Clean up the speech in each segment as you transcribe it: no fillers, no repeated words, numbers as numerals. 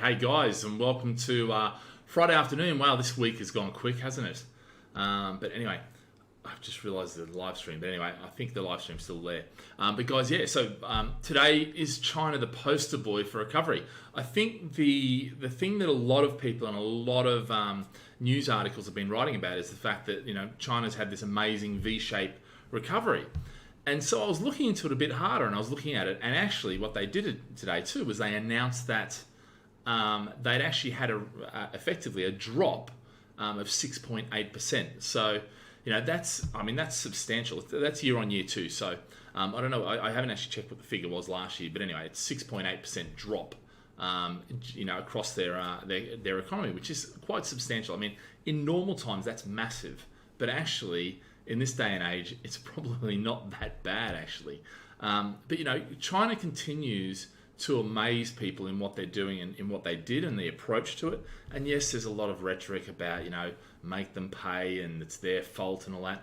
Hey guys, and welcome to Friday afternoon. Wow, this week has gone quick, hasn't it? But anyway, I've just realised the live stream. But anyway, I think the live stream's still there. But guys, yeah. So today is China the poster boy for recovery. I think the thing that a lot of people and a lot of news articles have been writing about is the fact that China's had this amazing V-shape recovery. And so I was looking into it a bit harder, and I was looking at it, and actually what they did today too was they announced that they'd actually had effectively a drop of 6.8%. So that's substantial. That's year on year too. So I don't know. I haven't actually checked what the figure was last year, but anyway, it's 6.8% drop. Across their economy, which is quite substantial. I mean, in normal times that's massive, but actually, in this day and age, it's probably not that bad, actually. But China continues to amaze people in what they're doing and in what they did and the approach to it. And yes, there's a lot of rhetoric about, make them pay and it's their fault and all that.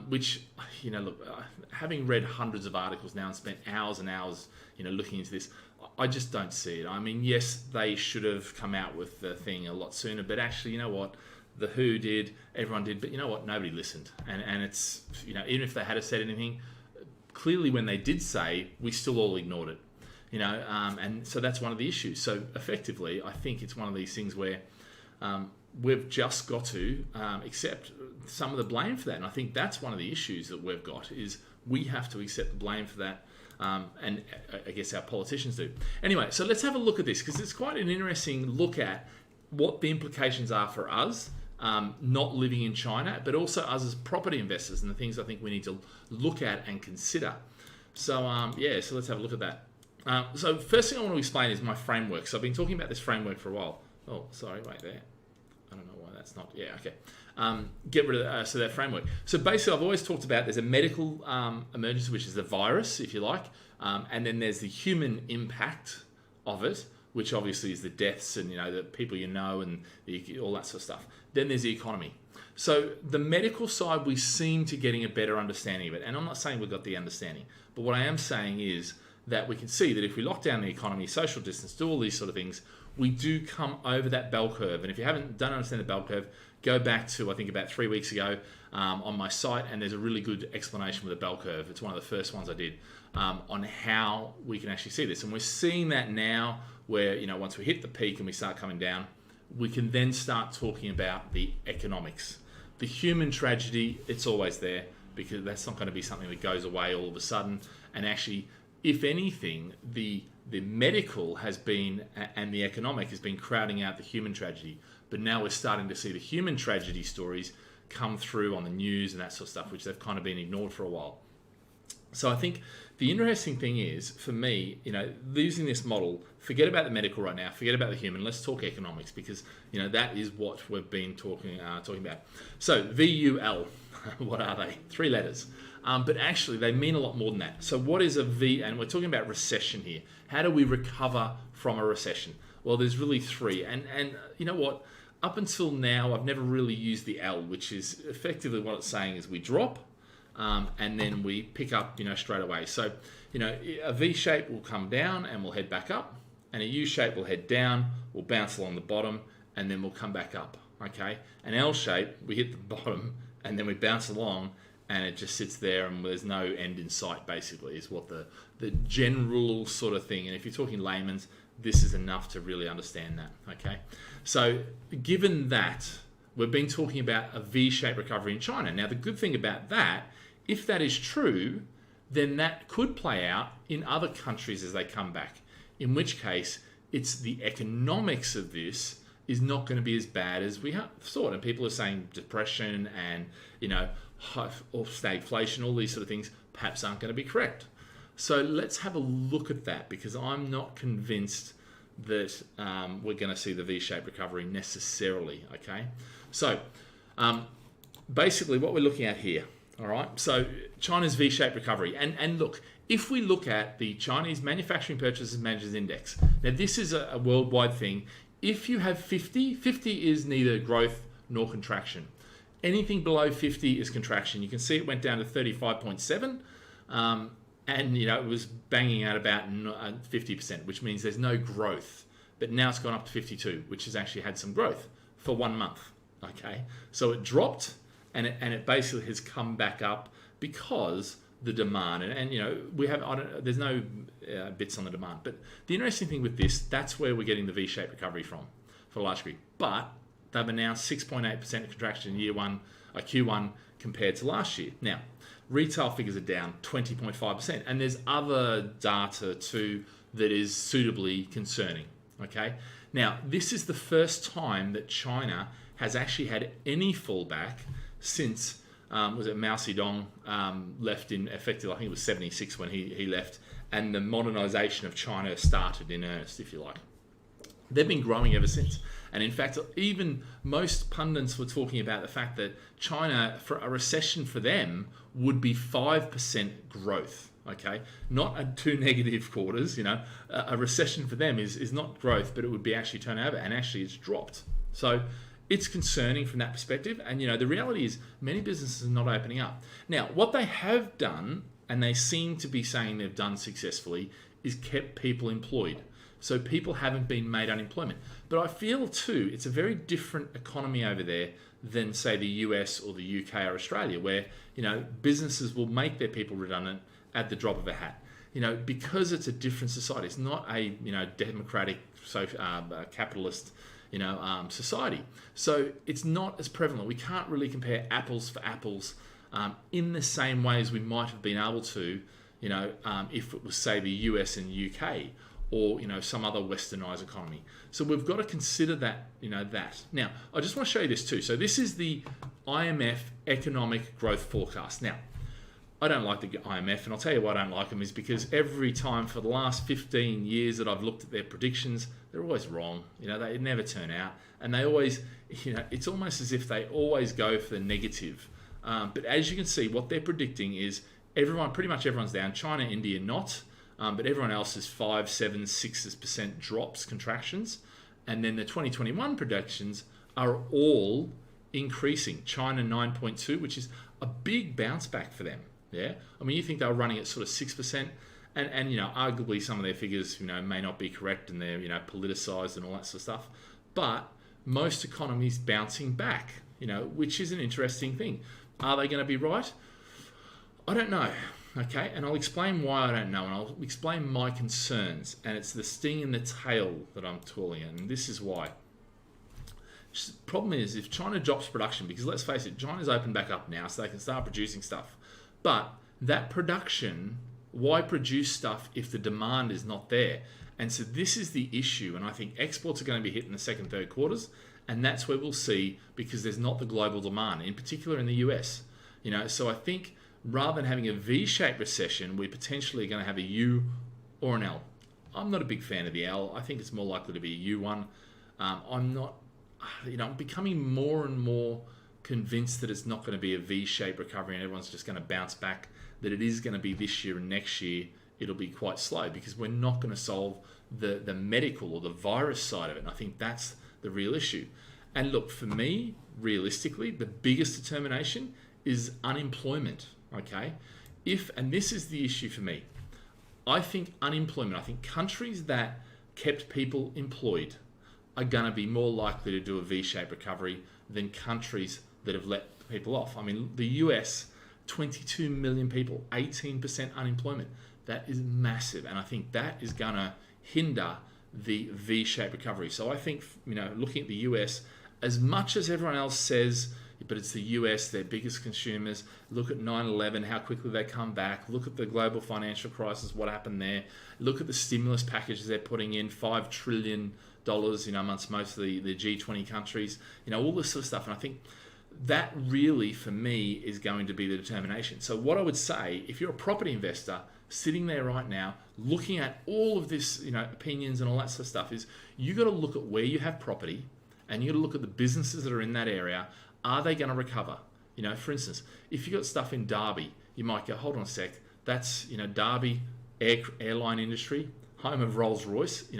Which, look, having read hundreds of articles now and spent hours and hours, looking into this, I just don't see it. I mean, yes, they should have come out with the thing a lot sooner, but actually, you know what? The WHO did, everyone did, but you know what? Nobody listened. And it's, even if they had said anything, clearly when they did say, we still all ignored it. And so that's one of the issues. So effectively, I think it's one of these things where we've just got to accept some of the blame for that. And I think that's one of the issues that we've got is we have to accept the blame for that. And I guess our politicians do. Anyway, so let's have a look at this because it's quite an interesting look at what the implications are for us not living in China, but also us as property investors and the things I think we need to look at and consider. So so let's have a look at that. So first thing I want to explain is my framework. So I've been talking about this framework for a while. Oh, sorry, wait there. I don't know why that's not. Yeah, okay. Get rid of that framework. So basically, I've always talked about there's a medical emergency, which is the virus, if you like, and then there's the human impact of it, which obviously is the deaths and the people and all that sort of stuff. Then there's the economy. So the medical side, we seem to getting a better understanding of it. And I'm not saying we've got the understanding, but what I am saying is that we can see that if we lock down the economy, social distance, do all these sort of things, we do come over that bell curve. And if you don't understand the bell curve, go back to, I think, about 3 weeks ago on my site, and there's a really good explanation with the bell curve. It's one of the first ones I did on how we can actually see this. And we're seeing that now where, once we hit the peak and we start coming down, we can then start talking about the economics. The human tragedy, it's always there because that's not going to be something that goes away all of a sudden. And actually, if anything, the medical has been and the economic has been crowding out the human tragedy. But now we're starting to see the human tragedy stories come through on the news and that sort of stuff, which they've kind of been ignored for a while. So I think the interesting thing is, for me, using this model, forget about the medical right now, forget about the human, let's talk economics because, that is what we've been talking about. So VUL, what are they? 3 letters. But actually, they mean a lot more than that. So what is a V? And we're talking about recession here. How do we recover from a recession? Well, there's really 3. And you know what? Up until now, I've never really used the L, which is effectively what it's saying is we drop and then we pick up, straight away. So, a V shape will come down and we'll head back up. And a U shape will head down, we'll bounce along the bottom, and then we'll come back up. Okay? An L shape, we hit the bottom and then we bounce along, and it just sits there and there's no end in sight, basically, is what the general sort of thing. And if you're talking layman's, this is enough to really understand that, okay? So given that, we've been talking about a V-shaped recovery in China. Now, the good thing about that, if that is true, then that could play out in other countries as they come back, in which case it's the economics of this is not going to be as bad as we thought. And people are saying depression and, or stagflation, all these sort of things perhaps aren't going to be correct. So let's have a look at that because I'm not convinced that we're going to see the V-shaped recovery necessarily, okay? So basically what we're looking at here, all right? So China's V-shaped recovery. And look, if we look at the Chinese Manufacturing Purchases Managers Index, now this is a worldwide thing. If you have 50 is neither growth nor contraction. Anything below 50 is contraction. You can see it went down to 35.7. And, it was banging out about 50%, which means there's no growth. but now it's gone up to 52, which has actually had some growth for 1 month. Okay, so it dropped, and it basically has come back up because the demand, and we have, there's no bits on the demand, but the interesting thing with this, that's where we're getting the V-shaped recovery from for a large degree. But they've announced 6.8% contraction in Q1 compared to last year. Now, retail figures are down 20.5%, and there's other data too that is suitably concerning. Okay, now this is the first time that China has actually had any fallback since was it Mao Zedong left in effective, I think it was 76 when he left, and the modernization of China started in earnest, if you like. They've been growing ever since. And in fact, even most pundits were talking about the fact that China, for a recession for them, would be 5% growth. Okay, not 2 negative quarters. A recession for them is not growth, but it would be actually turnover, and actually it's dropped. So it's concerning from that perspective. And the reality is many businesses are not opening up. Now, what they have done, and they seem to be saying they've done successfully, is kept people employed. So people haven't been made unemployment. But I feel too, it's a very different economy over there than say the US or the UK or Australia, where businesses will make their people redundant at the drop of a hat. Because it's a different society. It's not a democratic, capitalist society. So it's not as prevalent. We can't really compare apples for apples in the same way as we might have been able to, if it was say the US and UK, or some other westernized economy. So we've got to consider that, that. Now, I just want to show you this too. So this is the IMF economic growth forecast. Now, I don't like the IMF, and I'll tell you why I don't like them, is because every time for the last 15 years that I've looked at their predictions, they're always wrong. They never turn out, and they always, it's almost as if they always go for the negative. But as you can see, what they're predicting is pretty much everyone's down. China, India, not. But everyone else is 5, 7, 6% drops, contractions. And then the 2021 predictions are all increasing. China 9.2, which is a big bounce back for them. Yeah, I mean, you think they were running at sort of 6%, and arguably some of their figures may not be correct, and they're politicized and all that sort of stuff. But most economies bouncing back, which is an interesting thing. Are they going to be right? I don't know. Okay, and I'll explain why I don't know, and I'll explain my concerns, and it's the sting in the tail that I'm calling it, and this is why. The problem is, if China drops production, because let's face it, China's opened back up now, so they can start producing stuff, but that production, why produce stuff if the demand is not there? And so this is the issue, and I think exports are going to be hit in the second, third quarters, and that's where we'll see, because there's not the global demand, in particular in the US. So I think rather than having a V-shaped recession, we're potentially going to have a U or an L. I'm not a big fan of the L. I think it's more likely to be a U one. I'm not, I'm becoming more and more convinced that it's not going to be a V-shaped recovery and everyone's just going to bounce back, that it is going to be this year and next year it'll be quite slow, because we're not going to solve the medical or the virus side of it. And I think that's the real issue. And look, for me, realistically, the biggest determination is unemployment. Okay, and this is the issue for me. I think unemployment, I think countries that kept people employed are going to be more likely to do a V-shaped recovery than countries that have let people off. I mean, the US, 22 million people, 18% unemployment. That is massive, and I think that is going to hinder the V-shaped recovery. So I think, looking at the US, as much as everyone else says, but it's the US, their biggest consumers. Look at 9/11, how quickly they come back. Look at the global financial crisis, what happened there. Look at the stimulus packages they're putting in, $5 trillion, amongst most of the G20 countries. All this sort of stuff. And I think that really, for me, is going to be the determination. So what I would say, if you're a property investor sitting there right now, looking at all of this, opinions and all that sort of stuff, is you got to look at where you have property, and you got to look at the businesses that are in that area. Are they going to recover? For instance, if you got stuff in Derby, you might go, hold on a sec, that's, Derby airline industry, home of Rolls-Royce,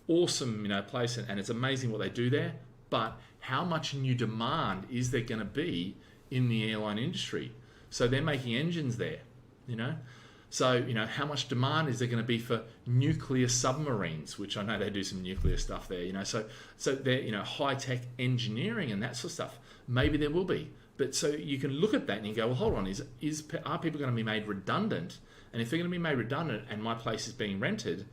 awesome, place, and it's amazing what they do there, but how much new demand is there going to be in the airline industry? So they're making engines there, So, how much demand is there going to be for nuclear submarines, which I know they do some nuclear stuff there, so they're, high-tech engineering and that sort of stuff. Maybe there will be. But so you can look at that and you go, well, hold on, are people going to be made redundant? And if they're going to be made redundant and my place is being rented,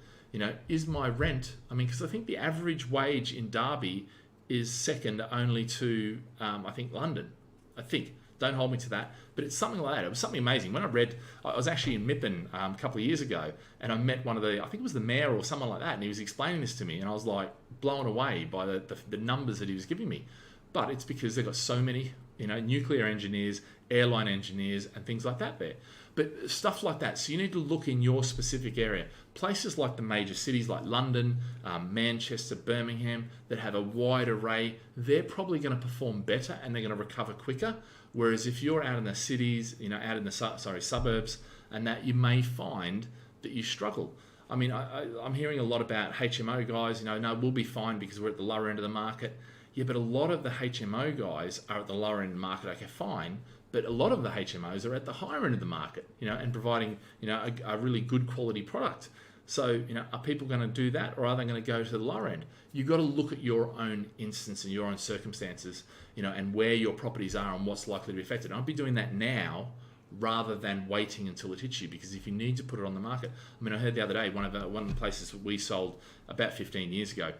is my rent, because I think the average wage in Derby is second only to, I think, London. I think. Don't hold me to that. But it's something like that. It was something amazing. When I was actually in Mippen a couple of years ago, and I met one of I think it was the mayor or someone like that, and he was explaining this to me, and I was like blown away by the numbers that he was giving me. But it's because they've got so many, nuclear engineers, airline engineers, and things like that there. But stuff like that. So you need to look in your specific area. Places like the major cities like London, Manchester, Birmingham, that have a wide array, they're probably going to perform better and they're going to recover quicker. Whereas if you're out in the cities, out in the suburbs, and that, you may find that you struggle. I'm hearing a lot about HMO guys, no, we'll be fine because we're at the lower end of the market. Yeah, but a lot of the HMO guys are at the lower end of the market. Okay, fine. But a lot of the HMOs are at the higher end of the market, and providing, a really good quality product. So, are people going to do that, or are they going to go to the lower end? You've got to look at your own instance and your own circumstances, and where your properties are and what's likely to be affected. I'd be doing that now rather than waiting until it hits you, because if you need to put it on the market, I heard the other day, one of the places that we sold about 15 years ago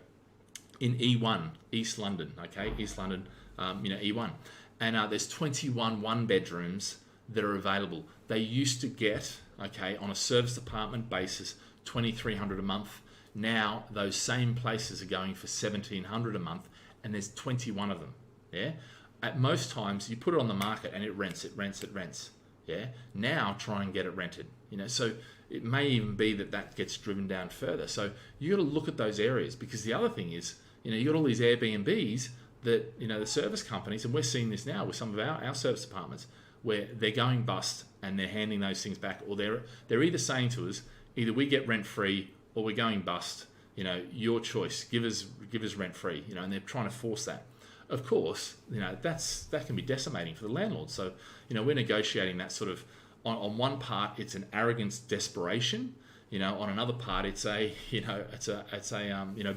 in E1, East London, okay, East London, E1. And there's 21 one-bedrooms that are available. They used to get, okay, on a service apartment basis, $2,300 a month. Now those same places are going for $1,700 a month, and there's 21 of them. Yeah. At most times, you put it on the market and it rents. Yeah. Now try and get it rented. So it may even be that gets driven down further. So you got to look at those areas, because the other thing is, you got all these Airbnbs that, the service companies, and we're seeing this now with some of our service apartments, where they're going bust and they're handing those things back, or they're either saying to us, either we get rent free or we're going bust. Your choice. Give us rent free. And they're trying to force that. Of course, that can be decimating for the landlord. So, we're negotiating that sort of. On one part, it's an arrogance, desperation. On another part, it's a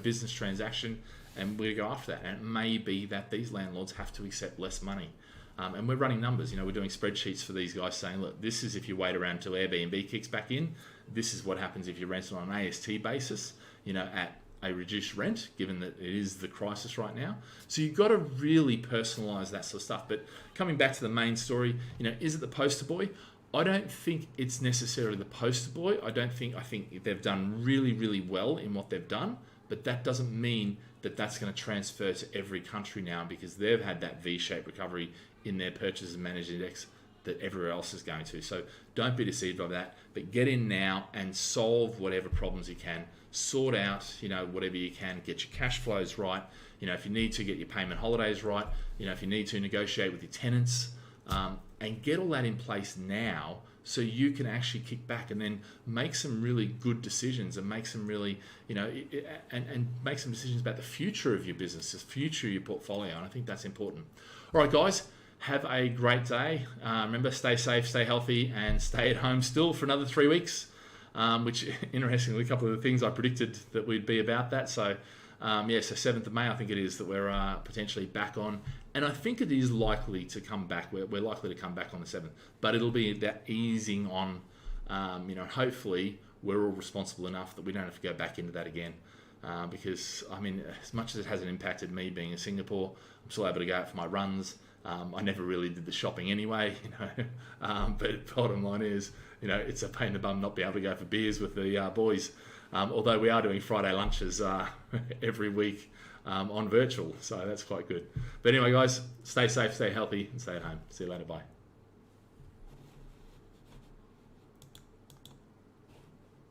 business transaction, and we go after that. And it may be that these landlords have to accept less money. And we're running numbers. We're doing spreadsheets for these guys saying, look, this is if you wait around until Airbnb kicks back in. This is what happens if you rent it on an AST basis, at a reduced rent, given that it is the crisis right now. So you've got to really personalize that sort of stuff. But coming back to the main story, is it the Posterboy? I don't think it's necessarily the Posterboy. I think they've done really, really well in what they've done, but that doesn't mean that that's going to transfer to every country now, because they've had that V-shaped recovery in their purchases managed index that everywhere else is going to. So don't be deceived by that, but get in now and solve whatever problems you can. Sort out, whatever you can. Get your cash flows right. If you need to, get your payment holidays right. If you need to, negotiate with your tenants, and get all that in place now, so you can actually kick back and then make some really good decisions, and make some really, and make some decisions about the future of your business, the future of your portfolio. And I think that's important. All right, guys, have a great day. Remember, stay safe, stay healthy, and stay at home still for another 3 weeks, which, interestingly, a couple of the things I predicted that we'd be about that. So, so 7th of May, I think it is, that we're potentially back on. And I think it is likely to come back. We're likely to come back on the 7th. But it'll be that easing on, hopefully we're all responsible enough that we don't have to go back into that again. Because, as much as it hasn't impacted me being in Singapore, I'm still able to go out for my runs. I never really did the shopping anyway, but bottom line is, it's a pain in the bum not be able to go for beers with the boys. Although we are doing Friday lunches every week on virtual, so that's quite good. But anyway, guys, stay safe, stay healthy, and stay at home. See you later. Bye.